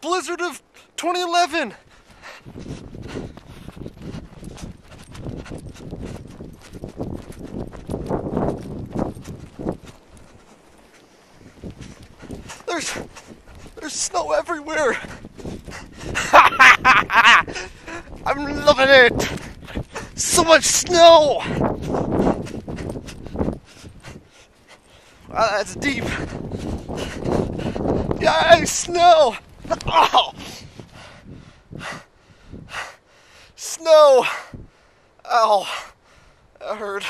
blizzard of 2011. There's snow everywhere. I'm loving it. So much snow. Wow, that's deep. Yay, snow. Oh. Snow. Ow. That hurt.